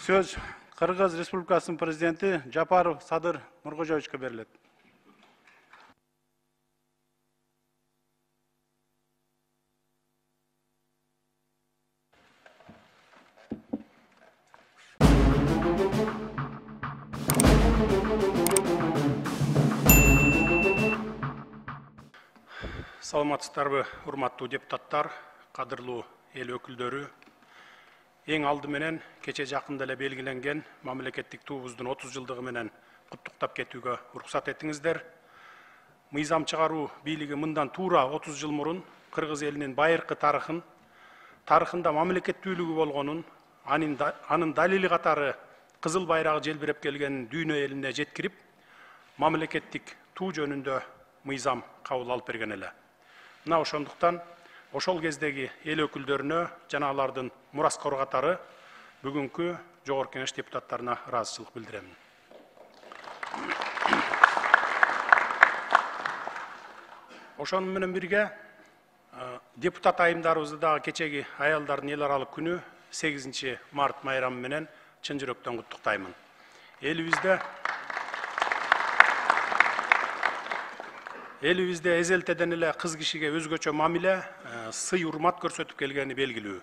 Söz Kırgız Respublikasынын президенти Жапаров Садыр Нуркожоевичке берилет. Саламатсыздарбы, урматтуу депутаттар, кадырлуу эл өкүлдөрү. Эң алды менен кече жакында эле белгиленген мамлекеттик туубуздун 30 жылдыгы менен куттуктап кетүүгө уруксат этиңиздер. Мыйзам чыгаруу бийлиги мындан туура 30 жыл мурун Кыргыз элинин байыркы тарыхында мамлекеттүүлүгү болгонун, анын далили катары кызыл байрагы желбиреп келгенин дүйнө элине жеткирип, мамлекеттик туу жөнүндө мыйзам кабыл алып берген эле. Мына ошондуктан ошол кездеги эл өкүлдөрүнө жана алардын мураскор катары бүгүнкү Жогорку Кеңеш депутаттарына ыраазычылык билдирем. Ошону менен бирге депутат айымдарыбызды дагы кечеги аялдардын эл аралык күнү 8 март майрамы менен чын жүрөктөн куттуктаймын. Элибизде эзелтеден эле кыз кишиге өзгөчө мамиле, сый урмат көрсөтүп келгени белгилүү.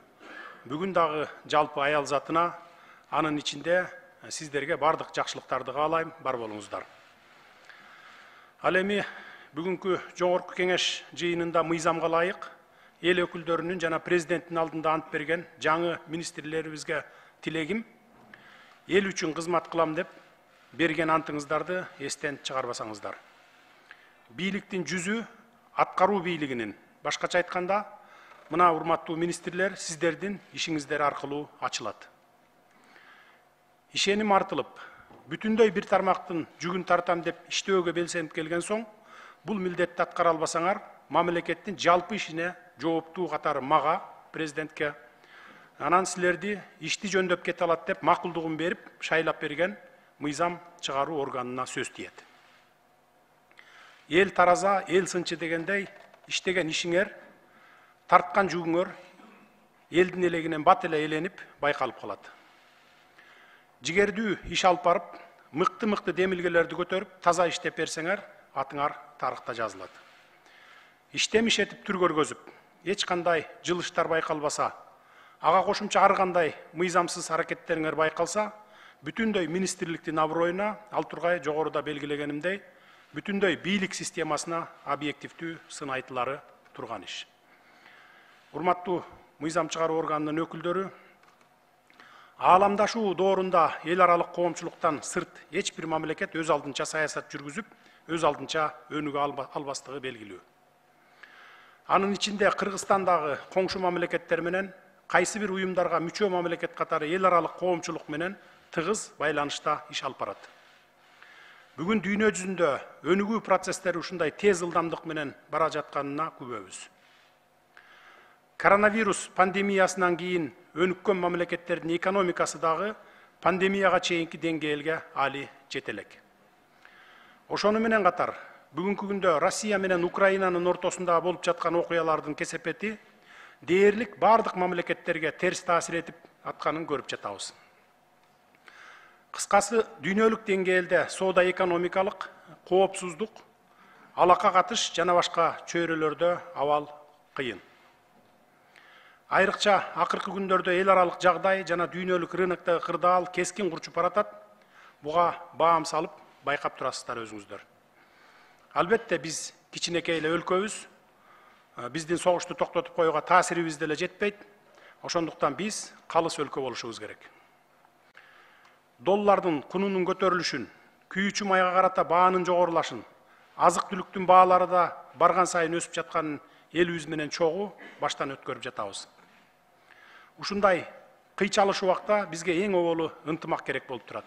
Бүгүн дагы жалпы аял затына, анын ичинде сиздерге бардык жакшылыктарды каалайм, бар болуңуздар. Ал эми бүгүнкү Жогорку Кеңеш жыйынында мыйзамга ылайык эл өкүлдөрүнүн жана президенттин алдында ант берген жаңы министрлерибизге тилегим, эл үчүн кызмат кылам деп берген антыңыздарды эстен чыгарбасаңыздар. Бийликтин жүзү аткаруу бийлигинин, башкача айтканда, мына урматтуу министрлер сиздердин ишиңиздер аркылуу ачылат. Ишеним артылып, бүтүндөй бир тармактын жүгүн тартам деп иштөөгө белсенип келген соң, бул милдетти аткара албасаңар, мамлекеттин жалпы ишине жооптуу катары мага, президентке, анан силерди ишти жөндөп кете алат деп макулдугун берип, шайлап берген мыйзам чыгаруу органына сөз тиет. Эл тараза, эл сынчы дегендей, иштеген ишиңер, тарткан жүгүңөр элдин элегинен бат эле эленип байкалып калат. Жигердүү иш алып барып, мыкты демилгелерди көтөрүп, таза иштеп берсеңер, атыңар тарыхта жазылат. Иштем ишетип түр көргөзүп, эч кандай жылыштар байкалбаса, ага кошумча ар кандай мыйзамсыз аракеттериңер байкалса, бүтүндөй министрликтин аброюна, ал тургай жогоруда белгилегенимдей, бүтүндөй бийлик системасына объективдүү сын айтылары турган иш. Урматтуу мыйзам чыгаруу органынын өкүлдөрү, ааламдашуу доорунда эл аралык коомчулуктан сырт эч бир мамлекет өз алдынча саясат жүргүзүп, өз алдынча өнүгө албастыгы белгилүү. Анын ичинде Кыргызстандагы коңшу мамлекеттер менен кайсы бир уюмдарга мүчө мамлекет катары эл аралык коомчулук менен тыгыз байланышта иш алып барат. Бүгүн дүйнө жүзүндө өнүгүү процесстери ушундай тез ылдамдык менен бара жатканына күбөбүз. Коронавирус пандемиясынан кийин өнүккөн мамлекеттердин экономикасы дагы пандемияга чейинки деңгээлге али жете элек. Ошону менен катар, бүгүнкү күндө Россия менен Украинанын ортосунда болуп жаткан окуялардын кесепети дээрлик бардык мамлекеттерге терс таасир этип атканын көрүп жатабыз. Кыскасы, дүйнөлүк деңгээлде соода экономикалык, коопсуздук, алака катыш жана башка чөйрөлөрдө абал кыйын. Айрыкча акыркы күндөрдө эл аралык жагдай жана дүйнөлүк рыноктогу кырдаал кескин курчуп баратат. Буга баам салып байкап турасыздар өзүңүздөр. Албетте биз кичинекей эле өлкөбүз, биздин согушту токтотуп коюуга таасирибиз деле жетпейт. Ошондуктан биз калыс өлкө болушубуз керек. Доллардын кунунун көтөрүлүшүн, күйүүчү майга карата баанын жогорулашын, азык түлүктүн баалары да барган сайын өсүп жатканын элибиз менен чогуу баштан өткөрүп жатабыз. Ушундай кыйчалыш убакта бизге эң оболу ынтымак керек болуп турат.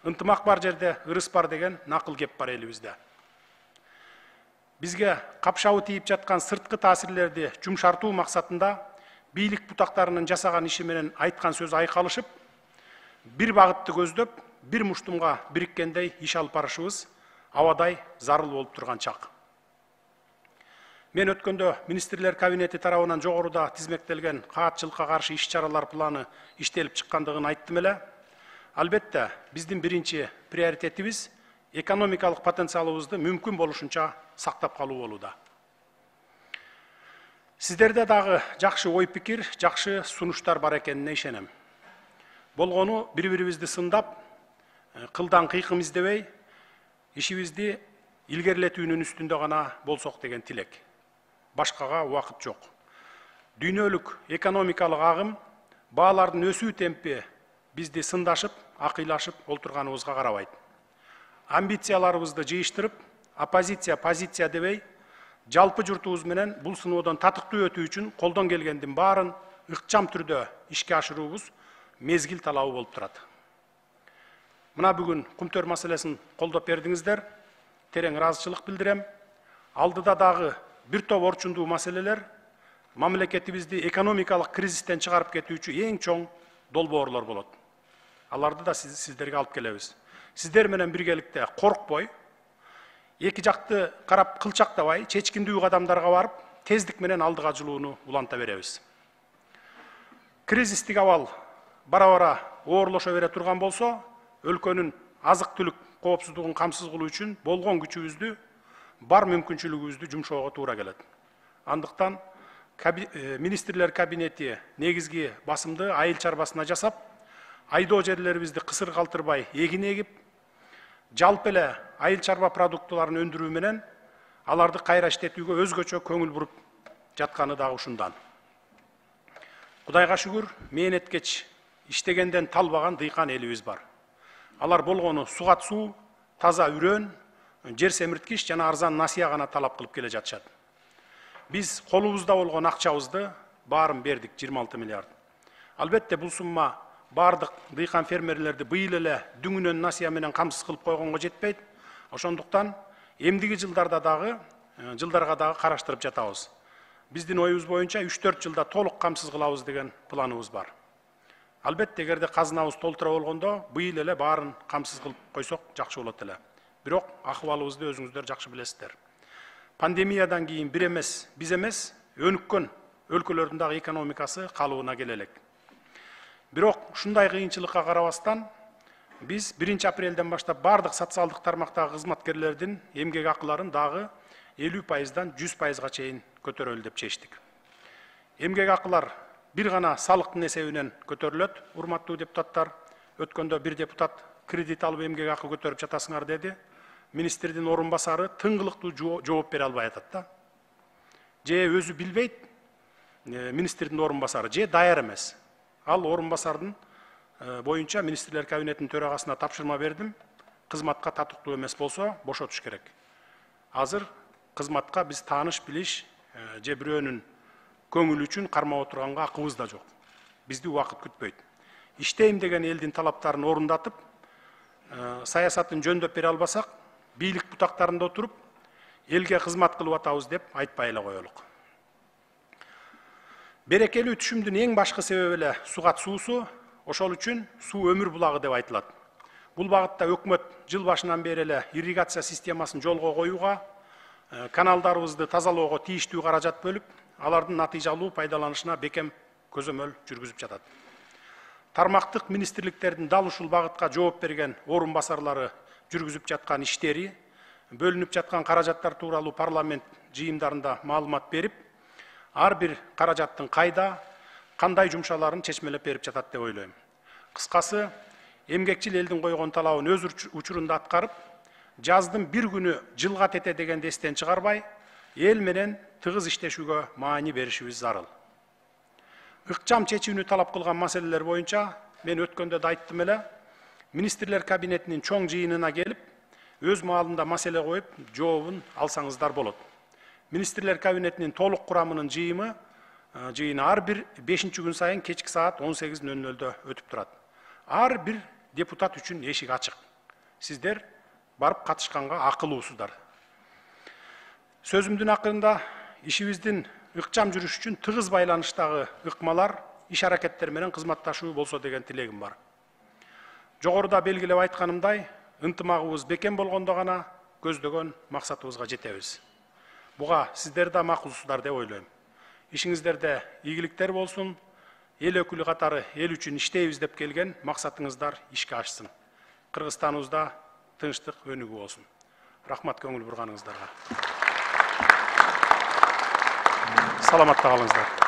Ынтымак бар жерде ырыс бар деген накыл кеп бар элибизде. Бизге капшабы тийип жаткан сырткы таасирлерди жумшартуу максатында бийлик бутактарынын жасаган иши менен айткан сөз айкалышып, бир багытты көздөп, бир муштумга бириккендей иш алып барышыбыз абадай зарыл болуп турган чак. Мен өткөндө министрлер кабинети тарабынан жогоруда тизмектелген каатчылыкка каршы иш чаралар планы иштелип чыккандыгын айттым эле. Албетте, биздин биринчи приоритетибиз экономикалык потенциалыбызды мүмкүн болушунча сактап калуу болууда. Сиздерде дагы жакшы ой пикир, жакшы сунуштар бар экенине ишенем. Болгону бири-бирибизди сындап, кылдан кыйкым издебей, ишибизди илгерилетүүнүн үстүндө гана болсок деген тилек. Башкага убакыт жок. Дүйнөлүк экономикалык агым, баалардын өсүү темпи бизди сындашып, акыйлашып олтурганыбызга карабайт. Амбицияларыбызды жыйыштырып, оппозиция, позиция дебей, жалпы журтубуз менен бул сыноодон татыктуу өтүү үчүн колдон келгендин баарын ыкчам түрдө ишке ашыруубуз мезгил талабы болуп турат. Мына бүгүн кумтөр маселесин колдоп бердиңиздер, терең ыраазычылык билдирем. Алдыда дагы бир топ орчундуу маселелер мамлекетибизди экономикалык кризистен чыгарып кетүүчү эң чоң долбоорлор болот. Аларды да сиздерге алып келебиз. Сиздер менен биргеликте коркпой, эки жакты карап кылчактабай, чечкиндүү кадамдарга барып, тездик менен алдыга жылууну уланта беребиз. Кризистик абал бара-бара оорлошо бере турган болсо, өлкөнүн азык-түлүк коопсуздугун камсыз кылуу үчүн болгон күчүбүздү, бар мүмкүнчүлүгүбүздү жумшоого туура келет. Андыктан министрлер кабинети негизги басымды айыл чарбасына жасап, айдоо жерлерибизди кысыр калтырбай эгин эгип, жалпы эле айыл чарба продуктыларын өндүрүү менен аларды кайра иштетүүгө өзгөчө көңүл буруп жатканы дагы ушундан. Кудайга шүгүр, мээнеткеч иштегенден талбаган дыйкан элибиз бар. Алар болгону сугат суу, таза үрөн, жер семирткич жана арзан насыя гана талап кылып келе жатышат. Биз колубузда болгон акчабызды баарын бердик, 26 миллиард. Албетте бул сумма бардык дыйкан фермерлерди быйыл эле дүңүнөн насыя менен камсыз кылып койгонго жетпейт. Ошондуктан эмдиги жылдарга дагы караштырып жатабыз. Биздин оюбуз боюнча 3-4 жылда толук камсыз кылабыз деген планыбыз бар. Албетте эгерде казынабыз толтура болгондо быйыл эле баарын камсыз кылып койсок жакшы болот эле. Бирок акыбалыбызды өзүңүздөр жакшы билесиздер. Пандемиядан кийин биз эмес, өнүккөн өлкөлөрдүн дагы экономикасы калыбына келе элек. Бирок ушундай кыйынчылыкка карабастан биз 1 апрелден баштап бардык социалдык тармактагы кызматкерлердин эмгек акыларын дагы 50%-дан 100%-га чейин көтөрөлү деп чечтик. Эмгек акылар бир гана салыктын эсебинен көтөрүлөт, урматтуу депутаттар. Өткөндө бир депутат кредит алып эмгек акы көтөрүп жатасыңар деди. Министрдин орун басары тыңгылыктуу жооп бере албай атат да. Же өзү билбейт, министрдин орун басары, же даяр эмес. Ал орун басардын боюнча министрлер кабинетинин төрагасына тапшырма бердим. Кызматка татыктуу эмес болсо бошотуш керек. Азыр кызматка биз тааныш билиш же бирөөнүн көңүлү үчүн кармап отурганга акыбыз да жок. Бизди убакыт күтпөйт. Иштейм деген элдин талаптарын орундатып, саясатын жөндөп бере албасак, бийлик бутактарында отуруп, элге кызмат кылып атабыз деп айтпай эле коелук. Берекелүү түшүмдүн эң башкы себеби эле сугат суусу, ошол үчүн суу өмүр булагы деп айтылат. Бул багытта өкмөт жыл башынан бери эле ирригация системасын жолго коюуга, каналдарыбызды тазалоого тийиштүү каражат бөлүп, алардын натыйжалуу пайдаланышына бекем көзөмөл жүргүзүп жатат. Тармактык министрликтердин дал ушул багытка жооп берген орун басарлары жүргүзүп жаткан иштери, бөлүнүп жаткан каражаттар тууралуу парламент жыйындарында маалымат берип, ар бир каражаттын кайда, кандай жумшаларын чечмелеп берип жатат деп ойлойм. Кыскасы, эмгекчил элдин койгон талабын өз учурунда аткарып, жаздын бир күнү жылга тете дегенди эстен чыгарбай, эл менен тыгыз иштешүүгө маани беришибиз зарыл. Ыкчам чечүүнү талап кылган маселелер боюнча мен өткөндө да айттым эле, министрлер кабинетинин чоң жыйынына келип, өз маалында маселе коюп, жообун алсаңыздар болот. Министрлер кабинетинин толук курамынын жыйыны ар бир 5-күн сайын кечки саат 18:00-дө өтүп турат. Ар бир депутат үчүн эшик ачык. Сиздер барып катышканга акылуусуздар. Сөзүмдүн акырында ишибиздин ыкчам жүрүш үчүн тыгыз байланыштагы ыкмалар, иш аракеттер менен кызматташуу болсо деген тилегим бар. Жогоруда белгилеп айтканымдай, ынтымагыбыз бекем болгондо гана көздөгөн максатыбызга жетебиз. Буга сиздер да макулсуздар деп ойлойм. Ишиңиздерде ийгиликтер болсун. эл өкүлү катары эл үчүн иштейбиз деп келген максатыңыздар ишке ашсын. Кыргызстаныбызда тынчтык өнүгүү болсун. Рахмат көңүл бурганыңыздарга. Саламатта калыңыздар.